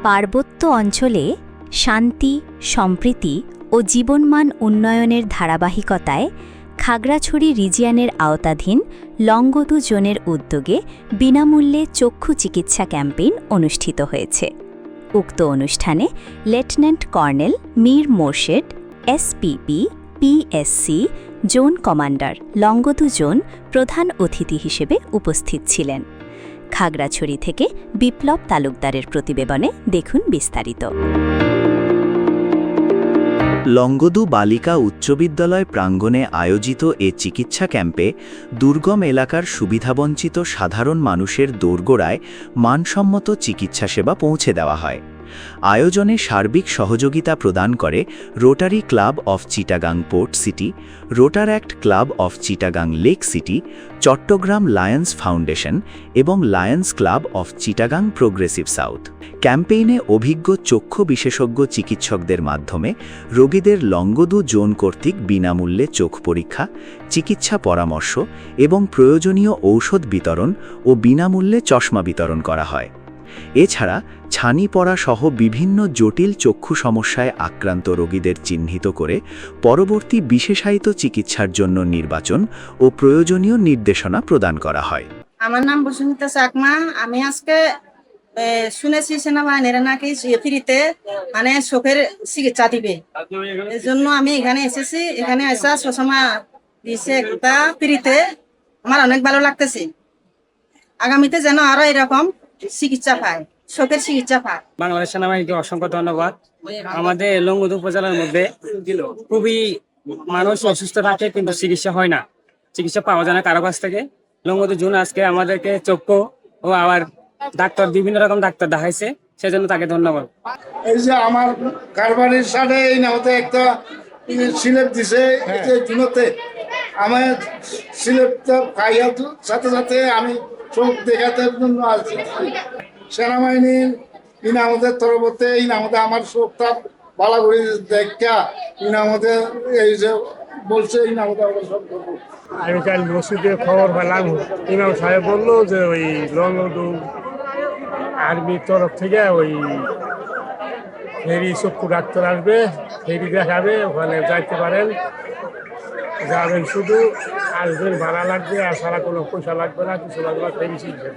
পার্বত্য অঞ্চলে শান্তি, সম্প্রীতি ও জীবনমান উন্নয়নের ধারাবাহিকতায় খাগড়াছড়ি রিজিয়নের আওতাধীন লংগদু জোনের উদ্যোগে বিনামূল্যে চক্ষু চিকিৎসা ক্যাম্পেইন অনুষ্ঠিত হয়েছে। উক্ত অনুষ্ঠানে lieutenant colonel Mir Morshed, SPP, PSC, zone commander, Longadu zone প্রধান অতিথি হিসেবে উপস্থিত ছিলেন। খাগড়াছড়ি থেকে বিপ্লব তালুকদারের প্রতিবেদনে দেখুন বিস্তারিত। লংগদু বালিকা উচ্চ বিদ্যালয় প্রাঙ্গণে আয়োজিত এ চিকিৎসা ক্যাম্পে দুর্গম এলাকার সুবিধাবঞ্চিত সাধারণ মানুষের দোরগোড়ায় মানসম্মত চিকিৎসা সেবা পৌঁছে দেওয়া হয়। আয়োজনে সার্বিক সহযোগিতা প্রদান করে Rotary club of Chittagong port city, Rotaract club of Chittagong lake city, Chattogram Lions foundation এবং Lions club of Chittagong progressive south. ক্যাম্পেইনে অভিজ্ঞ চক্ষু বিশেষজ্ঞ চিকিৎসকদের মাধ্যমে রোগীদের লংগদু জোন কর্তৃক বিনামূল্যে চোখ পরীক্ষা, চিকিৎসা পরামর্শ এবং প্রয়োজনীয় ঔষধ বিতরণ ও বিনামূল্যে চশমা বিতরণ করা হয়। এছাড়া ছানি পড়া সহ বিভিন্ন জটিল চক্ষু সমস্যায় আক্রান্ত রোগীদের চিহ্নিত করে পরবর্তী বিশেষায়িত চিকিৎসার জন্য নির্বাচন ও প্রয়োজনীয় নির্দেশনা প্রদান করা হয়। আমার নাম বসুমিতা চাকমা। আমি আজকে শুনেছি সেনাবাহিনীর নাকি ফ্রিতে চোখের চিকিৎসা দিবে, এই জন্য আমি এখানে এসেছি। এখানে আসা চশমা দিছে একটা ফ্রিতে, আমার অনেক ভালো লাগতেছে। আগামীতে যেন আরো এরকম চিকিৎসা পায়, চোখের চিকিৎসা পায়। বাংলাদেশ সেনাবাহিনীকে অসংখ্য ধন্যবাদ। আমাদের লংগদু উপজেলার মধ্যে খুবই মানুষ অসুস্থ থাকে, কিন্তু চিকিৎসা হয় না, চিকিৎসা পাওয়া যায় না কারো কাছ থেকে। লংগদু জোন আজকে আমাদেরকে চক্ষু ও আবার ডাক্তার, বিভিন্ন রকম ডাক্তার দেখাইছে, সেজন্য তাকে ধন্যবাদ। এই যে আমার কারবারির সাথে এই নামতে একটা সিলেপ দিছে, জুনতে আমার সিলেপটা খাইয়া সাথে সাথে আমি চোখ দেখাতে জন্য আসছি। সেনাবাহিনীর ইনামতের তরফতে ইনামতে আমার চোখটা ভালো করে দেখা ইনামতে এই যে বলছে ইনামতে আমরা সব করবো। আমি কাল মসজিদে খবর পেলাম, ইমাম সাহেব বললো যে ওই লংগদু আর্মির তরফ থেকে ওই ফেরি চক্ষু ডাক্তার আসবে, ফেরি দেখাবে, ওখানে যাইতে পারেন, যাবেন শুধু আসবেন, ভাড়া লাগবে, আর সারা কোনো পয়সা লাগবে না, কিছু লাগবে না, ফেরি শিখবে।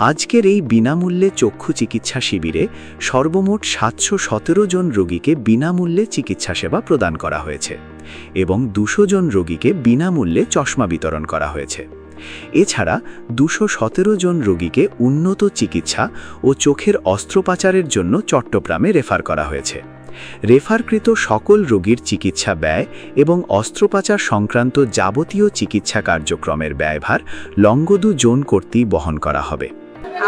আজকের এই বিনামূল্যে চক্ষু চিকিৎসা শিবিরে সর্বমোট 717 জন রোগীকে বিনামূল্যে চিকিৎসা সেবা প্রদান করা হয়েছে এবং 200 জন রোগীকে বিনামূল্যে চশমা বিতরণ করা হয়েছে। এছাড়া 217 জন রোগীকে উন্নত চিকিৎসা ও চোখের অস্ত্রোপচারের জন্য চট্টগ্রামে রেফার করা হয়েছে। রেফারকৃত সকল রোগীর চিকিৎসা ব্যয় এবং অস্ত্রোপচার সংক্রান্ত যাবতীয় চিকিৎসা কার্যক্রমের ব্যয়ভার লংগদু জোন কর্তৃক বহন করা হবে।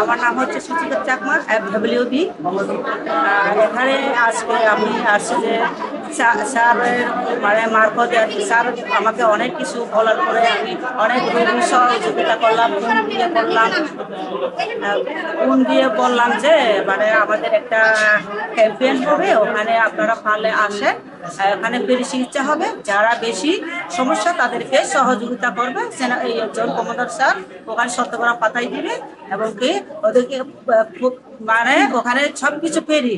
আমার নাম হচ্ছে সুচিতা চাকমা, FWB। এখানে আজকে আমি আসছি যে স্যারের মারফতে স্যার আমাকে অনেক কিছু বলার পরে আমি অনেক সহযোগিতা করলাম, ফোন দিয়ে বললাম যে আমাদের একটা ক্যাম্পেইন হবে, ওখানে আপনারা পারলে আসেন, এখানে ফ্রি চিকিৎসা হবে, যারা বেশি সমস্যা তাদেরকে সহযোগিতা করবে। এই জোন কমান্ডার স্যার ওখানে শতকরা পাতাই দিবে এবং কি ওদেরকে ওখানে সবকিছু ফ্রি।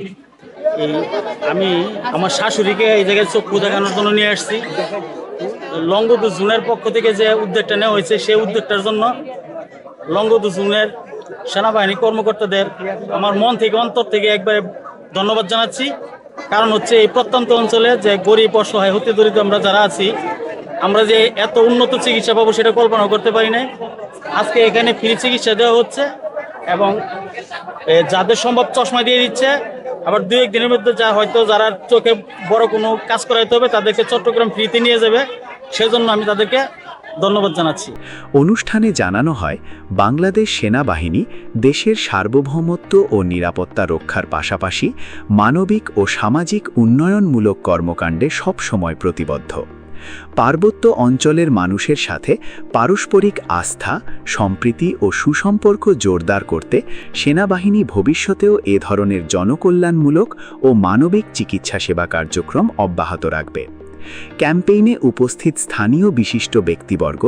আমি আমার শাশুড়িকে এই জায়গায় চক্ষু দেখানোর জন্য নিয়ে আসছি। লংগদু জোনের পক্ষ থেকে যে উদ্যোগটা নেওয়া হয়েছে, সেই উদ্যোগটার জন্য লংগদু জোনের সেনাবাহিনী কর্মকর্তাদের আমার মন থেকে, অন্তর থেকে একবারে ধন্যবাদ জানাচ্ছি। কারণ হচ্ছে এই প্রত্যন্ত অঞ্চলে যে গরিব অসহায় হতে দরিদ্র আমরা যারা আছি, আমরা যে এত উন্নত চিকিৎসা পাবো সেটা কল্পনা করতে পারি না। আজকে এখানে ফ্রি চিকিৎসা দেওয়া হচ্ছে এবং যাদের সম্ভব চশমা দিয়ে দিচ্ছে, আবার 2-1 দিনের মধ্যে হয়তো যারা চোখে বড় কোনো কাজ করাইতে হবে তাদেরকে চট্টগ্রাম ফ্রিতে নিয়ে যাবে, সেজন্য আমি তাদেরকে ধন্যবাদ জানাচ্ছি। অনুষ্ঠানে জানানো হয়, বাংলাদেশ সেনাবাহিনী দেশের সার্বভৌমত্ব ও নিরাপত্তা রক্ষার পাশাপাশি মানবিক ও সামাজিক উন্নয়নমূলক কর্মকাণ্ডে সবসময় প্রতিবদ্ধ। পার্বত্য অঞ্চলের মানুষের সাথে পারস্পরিক আস্থা, সম্প্রীতি ও সুসম্পর্ক জোরদার করতে সেনাবাহিনী ভবিষ্যতেও এ ধরনের জনকল্যাণমূলক ও মানবিক চিকিৎসা সেবা কার্যক্রম অব্যাহত রাখবে। ক্যাম্পেইনে উপস্থিত স্থানীয় বিশিষ্ট ব্যক্তিবর্গ,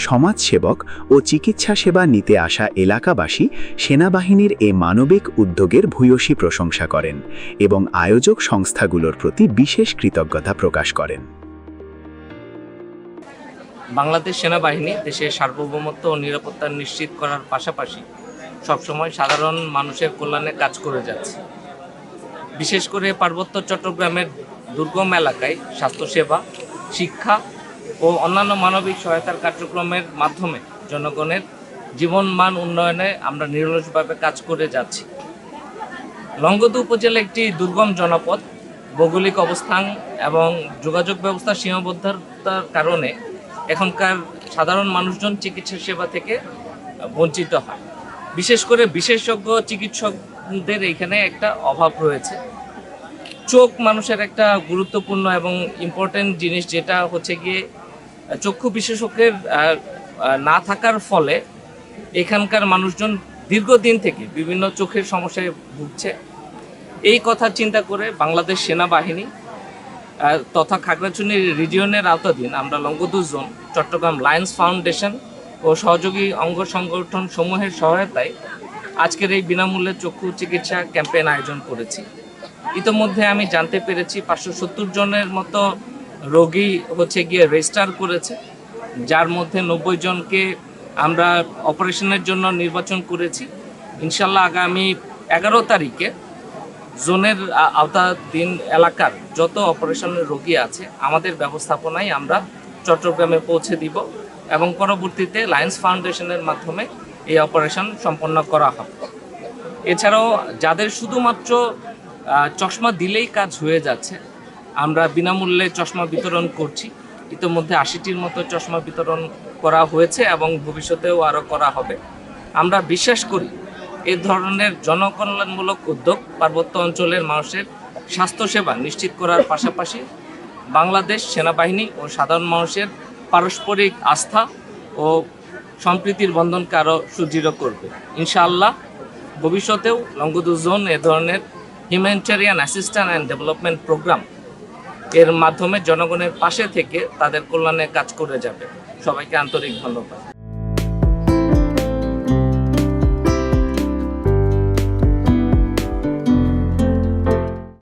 সমাজসেবক ও চিকিৎসা সেবা নিতে আসা এলাকাবাসী সেনাবাহিনীর এ মানবিক উদ্যোগের ভূয়সী প্রশংসা করেন এবং আয়োজক সংস্থাগুলোর প্রতি বিশেষ কৃতজ্ঞতা প্রকাশ করেন। বাংলাদেশ সেনাবাহিনী দেশের সার্বভৌমত্ব ও নিরাপত্তা নিশ্চিত করার পাশাপাশি সবসময় সাধারণ মানুষের কল্যাণে কাজ করে যাচ্ছে। বিশেষ করে পার্বত্য চট্টগ্রামের দুর্গম এলাকায় স্বাস্থ্যসেবা, শিক্ষা ও অন্যান্য মানবিক সহায়তার কার্যক্রমের মাধ্যমে জনগণের জীবনমান উন্নয়নে আমরা নিরলসভাবে কাজ করে যাচ্ছি। লংগদু উপজেলা একটি দুর্গম জনপদ। ভৌগোলিক অবস্থান এবং যোগাযোগ ব্যবস্থার সীমাবদ্ধতার কারণে এখনকার সাধারণ মানুষজন চিকিৎসা সেবা থেকে বঞ্চিত হয়। বিশেষ করে বিশেষজ্ঞ চিকিৎসকদের এখানে একটা অভাব রয়েছে। চোখ মানুষের একটা গুরুত্বপূর্ণ এবং ইম্পর্টেন্ট জিনিস, যেটা হচ্ছে গিয়ে চক্ষু বিশেষজ্ঞের না থাকার ফলে এখানকার মানুষজন দীর্ঘদিন থেকে বিভিন্ন চোখের সমস্যায় ভুগছে। এই কথা চিন্তা করে বাংলাদেশ সেনাবাহিনী তথা খাগড়াছড়ি রিজিয়নের আওতাধীন আমরা Longadu zone, Chattogram Lions foundation ও সহযোগী অঙ্গ সংগঠন সমূহের সহায়তায় আজকের এই বিনামূল্যে চক্ষু চিকিৎসা ক্যাম্পেইন আয়োজন করেছি। ইতোমধ্যে আমি জানতে পেরেছি 570 জনের মতো রোগী হচ্ছে গিয়ে রেজিস্টার করেছে, যার মধ্যে 90 জনকে আমরা অপারেশনের জন্য নির্বাচন করেছি। ইনশাল্লাহ আগামী 11 তারিখে জোনের আওতাধীন এলাকার যত অপারেশনের রোগী আছে আমাদের ব্যবস্থাপনায় আমরা চট্টগ্রামে পৌঁছে দিব এবং পরবর্তীতে লায়ন্স ফাউন্ডেশনের মাধ্যমে এই অপারেশন সম্পন্ন করা হবে। এছাড়াও যাদের শুধুমাত্র চশমা দিলেই কাজ হয়ে যাচ্ছে, আমরা বিনামূল্যে চশমা বিতরণ করছি। ইতিমধ্যে 80টির মতো চশমা বিতরণ করা হয়েছে এবং ভবিষ্যতেও আরও করা হবে। আমরা বিশ্বাস করি এই ধরনের জনকল্যাণমূলক উদ্যোগ পার্বত্য অঞ্চলের মানুষের স্বাস্থ্যসেবা নিশ্চিত করার পাশাপাশি বাংলাদেশ সেনাবাহিনী ও সাধারণ মানুষের পারস্পরিক আস্থা ও সম্প্রীতির বন্ধনকে আরও সুদৃঢ় করবে। ইনশাআল্লাহ ভবিষ্যতেও লংগদু জোন এ ধরনের humanitarian assistance and development programme এর মাধ্যমে জনগণের পাশে থেকে তাদের কল্যাণে কাজ করে যাবে। সবাইকে আন্তরিক ধন্যবাদ।